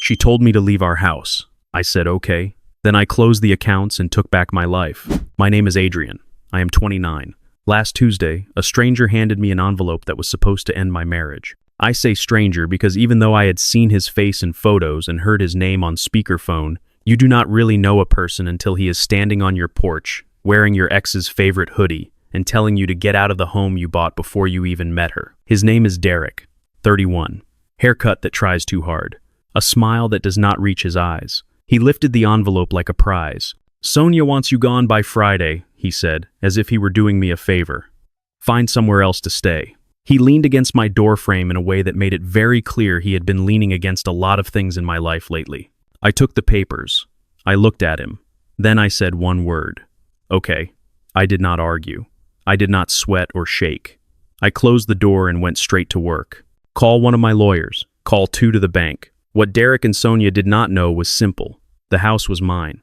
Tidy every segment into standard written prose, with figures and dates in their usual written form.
She told me to leave our house. I said okay. Then I closed the accounts and took back my life. My name is Adrian. I am 29. Last Tuesday, a stranger handed me an envelope that was supposed to end my marriage. I say stranger because even though I had seen his face in photos and heard his name on speakerphone, you do not really know a person until he is standing on your porch, wearing your ex's favorite hoodie, and telling you to get out of the home you bought before you even met her. His name is Derek, 31. Haircut that tries too hard. A smile that does not reach his eyes. He lifted the envelope like a prize. "Sonia wants you gone by Friday," he said, as if he were doing me a favor. "Find somewhere else to stay." He leaned against my doorframe in a way that made it very clear he had been leaning against a lot of things in my life lately. I took the papers. I looked at him. Then I said one word. Okay. I did not argue. I did not sweat or shake. I closed the door and went straight to work. Call one of my lawyers. Call 2 to the bank. What Derek and Sonia did not know was simple. The house was mine.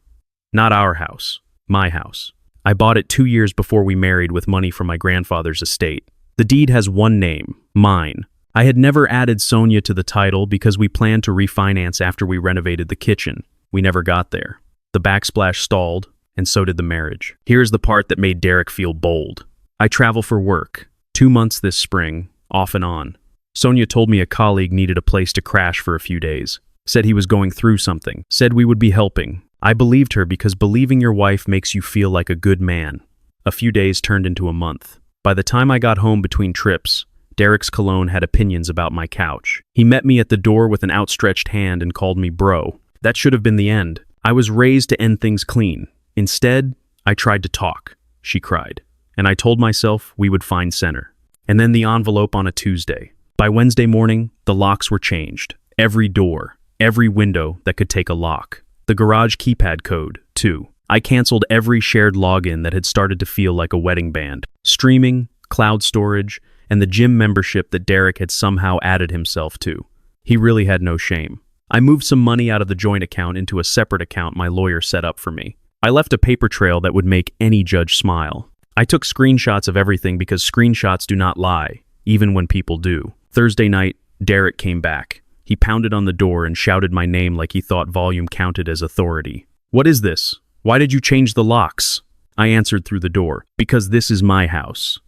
Not our house. My house. I bought it 2 years before we married with money from my grandfather's estate. The deed has one name, mine. I had never added Sonia to the title because we planned to refinance after we renovated the kitchen. We never got there. The backsplash stalled, and so did the marriage. Here's the part that made Derek feel bold. I travel for work. 2 months this spring, off and on. Sonia told me a colleague needed a place to crash for a few days. Said he was going through something. Said we would be helping. I believed her because believing your wife makes you feel like a good man. A few days turned into a month. By the time I got home between trips, Derek's cologne had opinions about my couch. He met me at the door with an outstretched hand and called me bro. That should have been the end. I was raised to end things clean. Instead, I tried to talk, she cried. And I told myself we would find center. And then the envelope on a Tuesday. By Wednesday morning, the locks were changed. Every door, every window that could take a lock. The garage keypad code, too. I canceled every shared login that had started to feel like a wedding band. Streaming, cloud storage, and the gym membership that Derek had somehow added himself to. He really had no shame. I moved some money out of the joint account into a separate account my lawyer set up for me. I left a paper trail that would make any judge smile. I took screenshots of everything because screenshots do not lie, even when people do. Thursday night, Derek came back. He pounded on the door and shouted my name like he thought volume counted as authority. "What is this? Why did you change the locks?" I answered through the door. "Because this is my house.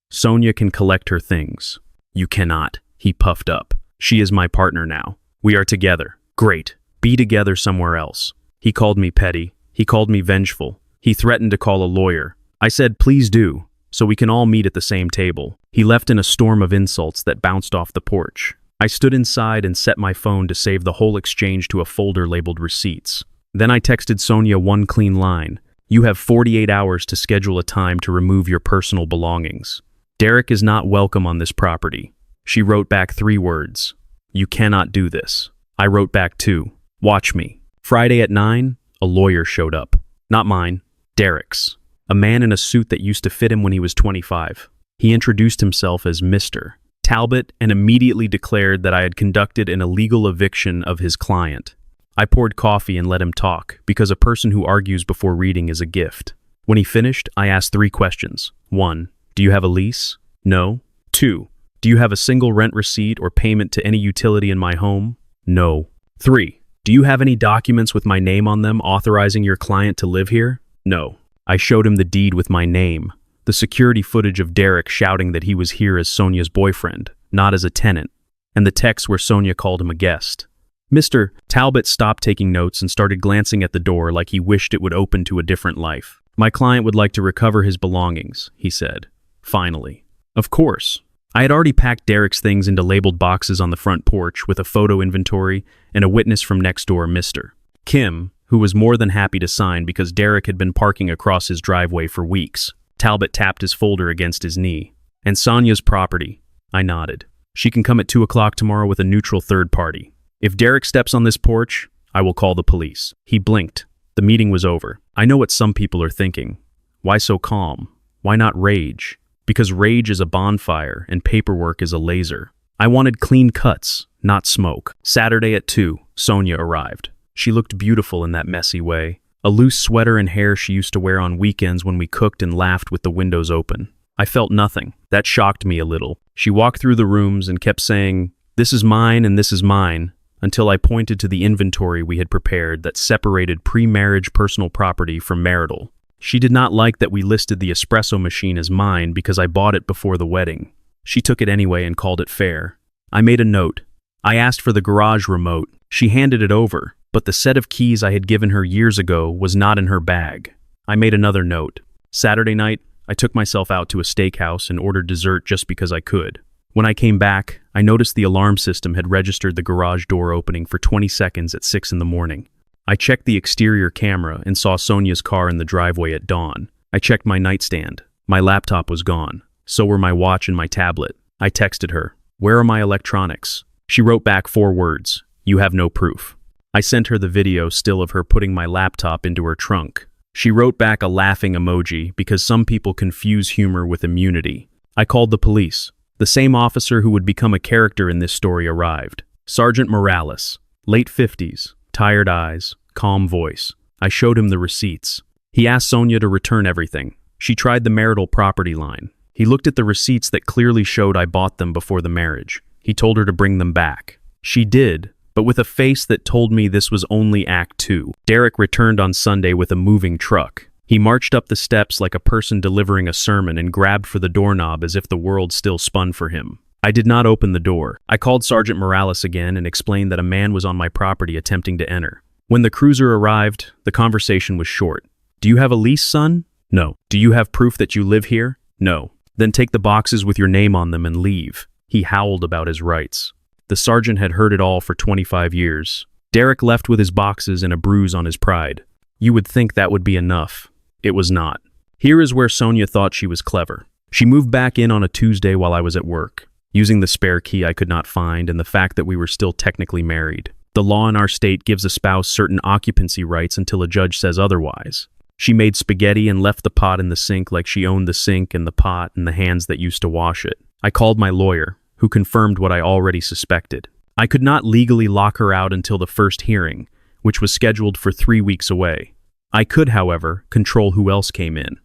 Sonia can collect her things. You cannot," he puffed up. "She is my partner now. We are together. Great. Be together somewhere else." He called me petty. He called me vengeful. He threatened to call a lawyer. I said, "Please do, so we can all meet at the same table." He left in a storm of insults that bounced off the porch. I stood inside and set my phone to save the whole exchange to a folder labeled receipts. Then I texted Sonia one clean line. "You have 48 hours to schedule a time to remove your personal belongings. Derek is not welcome on this property." She wrote back 3 words. "You cannot do this." I wrote back 2. "Watch me." Friday at 9, a lawyer showed up. Not mine, Derek's. A man in a suit that used to fit him when he was 25. He introduced himself as Mr. Talbot and immediately declared that I had conducted an illegal eviction of his client. I poured coffee and let him talk, because a person who argues before reading is a gift. When he finished, I asked 3 questions. 1. Do you have a lease? No. 2. Do you have a single rent receipt or payment to any utility in my home? No. 3. Do you have any documents with my name on them authorizing your client to live here? No. I showed him the deed with my name. The security footage of Derek shouting that he was here as Sonia's boyfriend, not as a tenant, and the text where Sonia called him a guest. Mr. Talbot stopped taking notes and started glancing at the door like he wished it would open to a different life. "My client would like to recover his belongings," he said. Finally. Of course. I had already packed Derek's things into labeled boxes on the front porch with a photo inventory and a witness from next door, Mr. Kim, who was more than happy to sign because Derek had been parking across his driveway for weeks. Talbot tapped his folder against his knee. "And Sonia's property." I nodded. "She can come at 2 o'clock tomorrow with a neutral third party. If Derek steps on this porch, I will call the police." He blinked. The meeting was over. I know what some people are thinking. Why so calm? Why not rage? Because rage is a bonfire and paperwork is a laser. I wanted clean cuts, not smoke. Saturday at 2, Sonia arrived. She looked beautiful in that messy way. A loose sweater and hair she used to wear on weekends when we cooked and laughed with the windows open. I felt nothing. That shocked me a little. She walked through the rooms and kept saying, "This is mine and this is mine." until I pointed to the inventory we had prepared that separated pre-marriage personal property from marital. She did not like that we listed the espresso machine as mine because I bought it before the wedding. She took it anyway and called it fair. I made a note. I asked for the garage remote. She handed it over, but the set of keys I had given her years ago was not in her bag. I made another note. Saturday night, I took myself out to a steakhouse and ordered dessert just because I could. When I came back, I noticed the alarm system had registered the garage door opening for 20 seconds at 6 in the morning. I checked the exterior camera and saw Sonia's car in the driveway at dawn. I checked my nightstand. My laptop was gone. So were my watch and my tablet. I texted her, "Where are my electronics?" She wrote back 4 words, "You have no proof." I sent her the video still of her putting my laptop into her trunk. She wrote back a laughing emoji because some people confuse humor with immunity. I called the police. The same officer who would become a character in this story arrived. Sergeant Morales, late 50s, tired eyes, calm voice. I showed him the receipts. He asked Sonia to return everything. She tried the marital property line. He looked at the receipts that clearly showed I bought them before the marriage. He told her to bring them back. She did, but with a face that told me this was only Act 2. Derek returned on Sunday with a moving truck. He marched up the steps like a person delivering a sermon and grabbed for the doorknob as if the world still spun for him. I did not open the door. I called Sergeant Morales again and explained that a man was on my property attempting to enter. When the cruiser arrived, the conversation was short. "Do you have a lease, son?" "No." "Do you have proof that you live here?" "No." "Then take the boxes with your name on them and leave." He howled about his rights. The sergeant had heard it all for 25 years. Derek left with his boxes and a bruise on his pride. You would think that would be enough. It was not. Here is where Sonia thought she was clever. She moved back in on a Tuesday while I was at work, using the spare key I could not find and the fact that we were still technically married. The law in our state gives a spouse certain occupancy rights until a judge says otherwise. She made spaghetti and left the pot in the sink like she owned the sink and the pot and the hands that used to wash it. I called my lawyer, who confirmed what I already suspected. I could not legally lock her out until the first hearing, which was scheduled for 3 weeks away. I could, however, control who else came in.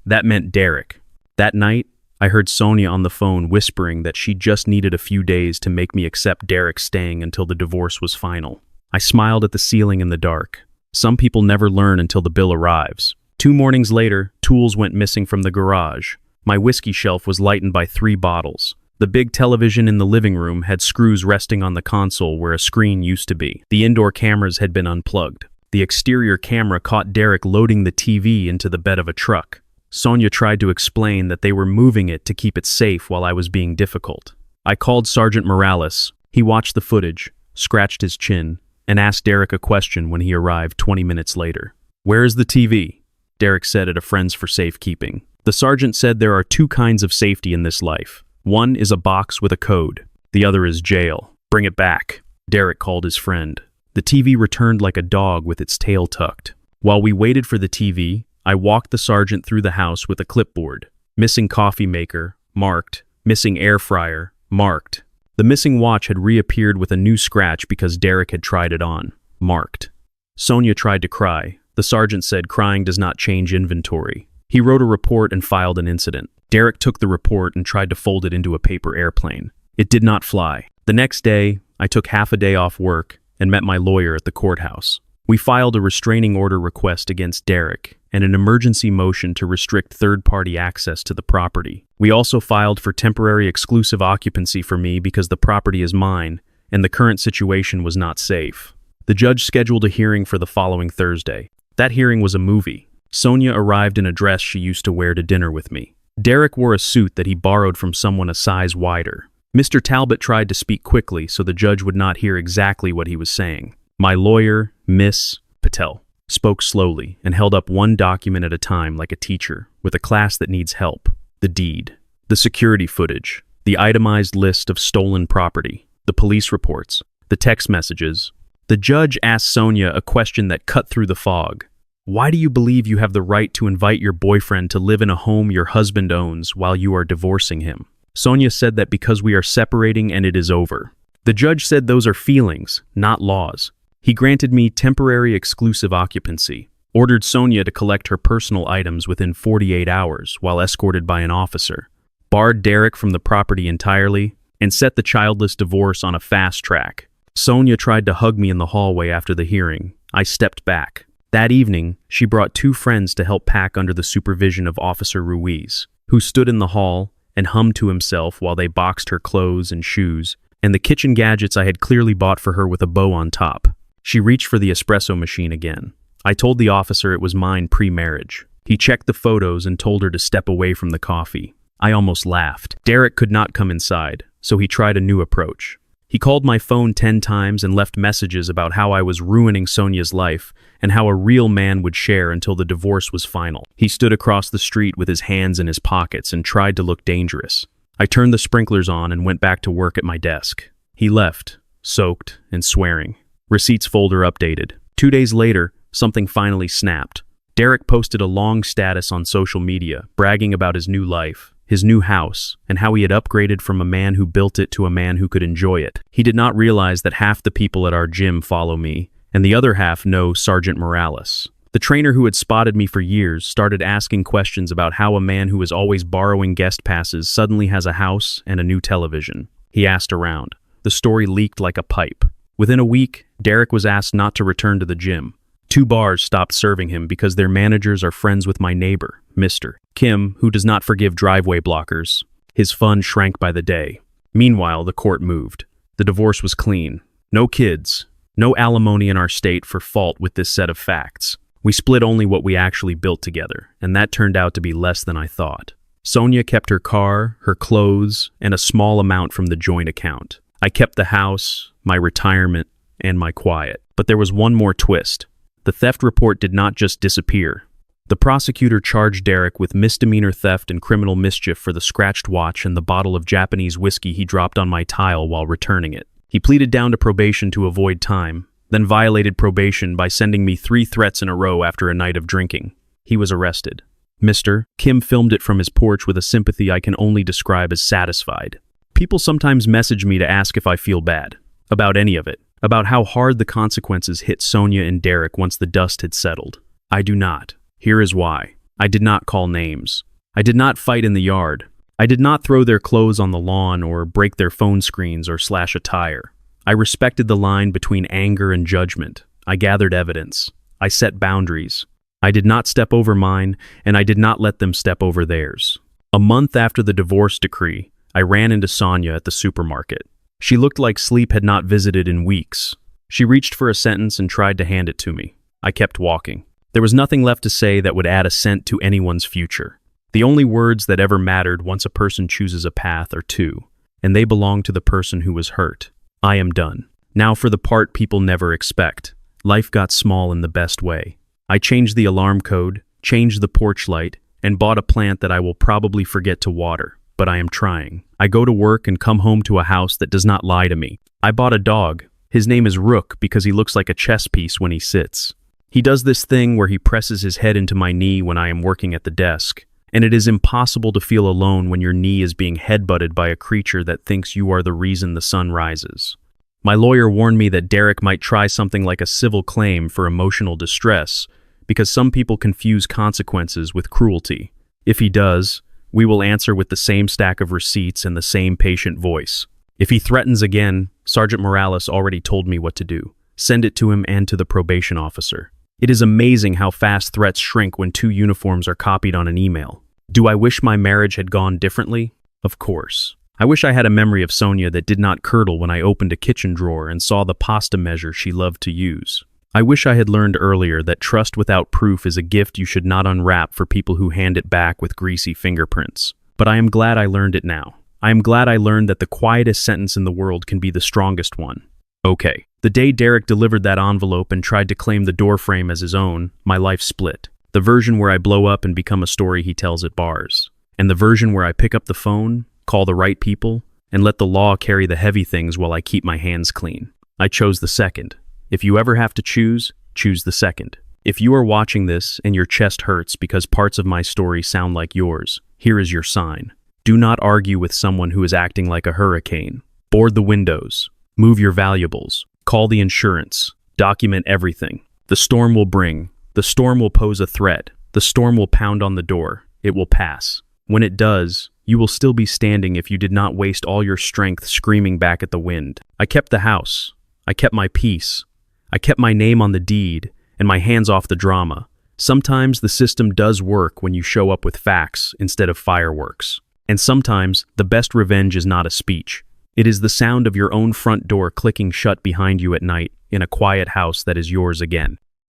That meant Derek. That night, I heard Sonia on the phone whispering that she just needed a few days to make me accept Derek staying until the divorce was final. I smiled at the ceiling in the dark. Some people never learn until the bill arrives. 2 mornings later, tools went missing from the garage. My whiskey shelf was lightened by 3 bottles. The big television in the living room had screws resting on the console where a screen used to be. The indoor cameras had been unplugged. The exterior camera caught Derek loading the TV into the bed of a truck. Sonia tried to explain that they were moving it to keep it safe while I was being difficult. I called Sergeant Morales. He watched the footage, scratched his chin, and asked Derek a question when he arrived 20 minutes later. "Where is the TV?" Derek said at a friend's for safekeeping. The sergeant said there are 2 kinds of safety in this life. One is a box with a code. The other is jail. "Bring it back." Derek called his friend. The TV returned like a dog with its tail tucked. While we waited for the TV, I walked the sergeant through the house with a clipboard. Missing coffee maker, marked. Missing air fryer, marked. The missing watch had reappeared with a new scratch because Derek had tried it on, marked. Sonia tried to cry. The sergeant said crying does not change inventory. He wrote a report and filed an incident. Derek took the report and tried to fold it into a paper airplane. It did not fly. The next day, I took half a day off work and met my lawyer at the courthouse. We filed a restraining order request against Derek and an emergency motion to restrict third-party access to the property. We also filed for temporary exclusive occupancy for me because the property is mine and the current situation was not safe. The judge scheduled a hearing for the following Thursday. That hearing was a movie. Sonia arrived in a dress she used to wear to dinner with me. Derek wore a suit that he borrowed from someone a size wider. Mr. Talbot tried to speak quickly so the judge would not hear exactly what he was saying. My lawyer, Miss Patel, spoke slowly and held up one document at a time like a teacher with a class that needs help. The deed, the security footage, the itemized list of stolen property, the police reports, the text messages. The judge asked Sonia a question that cut through the fog. Why do you believe you have the right to invite your boyfriend to live in a home your husband owns while you are divorcing him? Sonia said that because we are separating and it is over. The judge said those are feelings, not laws. He granted me temporary exclusive occupancy, ordered Sonia to collect her personal items within 48 hours while escorted by an officer, barred Derek from the property entirely, and set the childless divorce on a fast track. Sonia tried to hug me in the hallway after the hearing. I stepped back. That evening, she brought 2 friends to help pack under the supervision of Officer Ruiz, who stood in the hall and hummed to himself while they boxed her clothes and shoes, and the kitchen gadgets I had clearly bought for her with a bow on top. She reached for the espresso machine again. I told the officer it was mine pre-marriage. He checked the photos and told her to step away from the coffee. I almost laughed. Derek could not come inside, so he tried a new approach. He called my phone 10 times and left messages about how I was ruining Sonia's life and how a real man would share until the divorce was final. He stood across the street with his hands in his pockets and tried to look dangerous. I turned the sprinklers on and went back to work at my desk. He left, soaked and swearing. Receipts folder updated. 2 days later, something finally snapped. Derek posted a long status on social media, bragging about his new life, his new house, and how he had upgraded from a man who built it to a man who could enjoy it. He did not realize that half the people at our gym follow me, and the other half know Sergeant Morales. The trainer who had spotted me for years started asking questions about how a man who was always borrowing guest passes suddenly has a house and a new television. He asked around. The story leaked like a pipe. Within a week, Derek was asked not to return to the gym. 2 bars stopped serving him because their managers are friends with my neighbor, Mr. Kim, who does not forgive driveway blockers. His fun shrank by the day. Meanwhile, the court moved. The divorce was clean. No kids. No alimony in our state for fault with this set of facts. We split only what we actually built together, and that turned out to be less than I thought. Sonia kept her car, her clothes, and a small amount from the joint account. I kept the house, my retirement, and my quiet. But there was one more twist. The theft report did not just disappear. The prosecutor charged Derek with misdemeanor theft and criminal mischief for the scratched watch and the bottle of Japanese whiskey he dropped on my tile while returning it. He pleaded down to probation to avoid time, then violated probation by sending me 3 threats in a row after a night of drinking. He was arrested. Mr. Kim filmed it from his porch with a sympathy I can only describe as satisfied. People sometimes message me to ask if I feel bad. About any of it. About how hard the consequences hit Sonia and Derek once the dust had settled. I do not. Here is why. I did not call names. I did not fight in the yard. I did not throw their clothes on the lawn or break their phone screens or slash a tire. I respected the line between anger and judgment. I gathered evidence. I set boundaries. I did not step over mine, and I did not let them step over theirs. A month after the divorce decree, I ran into Sonia at the supermarket. She looked like sleep had not visited in weeks. She reached for a sentence and tried to hand it to me. I kept walking. There was nothing left to say that would add a cent to anyone's future. The only words that ever mattered once a person chooses a path are 2, and they belong to the person who was hurt. I am done. Now for the part people never expect. Life got small in the best way. I changed the alarm code, changed the porch light, and bought a plant that I will probably forget to water, but I am trying. I go to work and come home to a house that does not lie to me. I bought a dog. His name is Rook because he looks like a chess piece when he sits. He does this thing where he presses his head into my knee when I am working at the desk, and it is impossible to feel alone when your knee is being headbutted by a creature that thinks you are the reason the sun rises. My lawyer warned me that Derek might try something like a civil claim for emotional distress because some people confuse consequences with cruelty. If he does, we will answer with the same stack of receipts and the same patient voice. If he threatens again, Sergeant Morales already told me what to do. Send it to him and to the probation officer. It is amazing how fast threats shrink when 2 uniforms are copied on an email. Do I wish my marriage had gone differently? Of course. I wish I had a memory of Sonia that did not curdle when I opened a kitchen drawer and saw the pasta measure she loved to use. I wish I had learned earlier that trust without proof is a gift you should not unwrap for people who hand it back with greasy fingerprints. But I am glad I learned it now. I am glad I learned that the quietest sentence in the world can be the strongest one. Okay. The day Derek delivered that envelope and tried to claim the doorframe as his own, my life split. The version where I blow up and become a story he tells at bars. And the version where I pick up the phone, call the right people, and let the law carry the heavy things while I keep my hands clean. I chose the second. If you ever have to choose, choose the second. If you are watching this and your chest hurts because parts of my story sound like yours, here is your sign. Do not argue with someone who is acting like a hurricane. Board the windows. Move your valuables. Call the insurance. Document everything. The storm will bring. The storm will pose a threat. The storm will pound on the door. It will pass. When it does, you will still be standing if you did not waste all your strength screaming back at the wind. I kept the house. I kept my peace. I kept my name on the deed and my hands off the drama. Sometimes the system does work when you show up with facts instead of fireworks. And sometimes the best revenge is not a speech. It is the sound of your own front door clicking shut behind you at night in a quiet house that is yours again.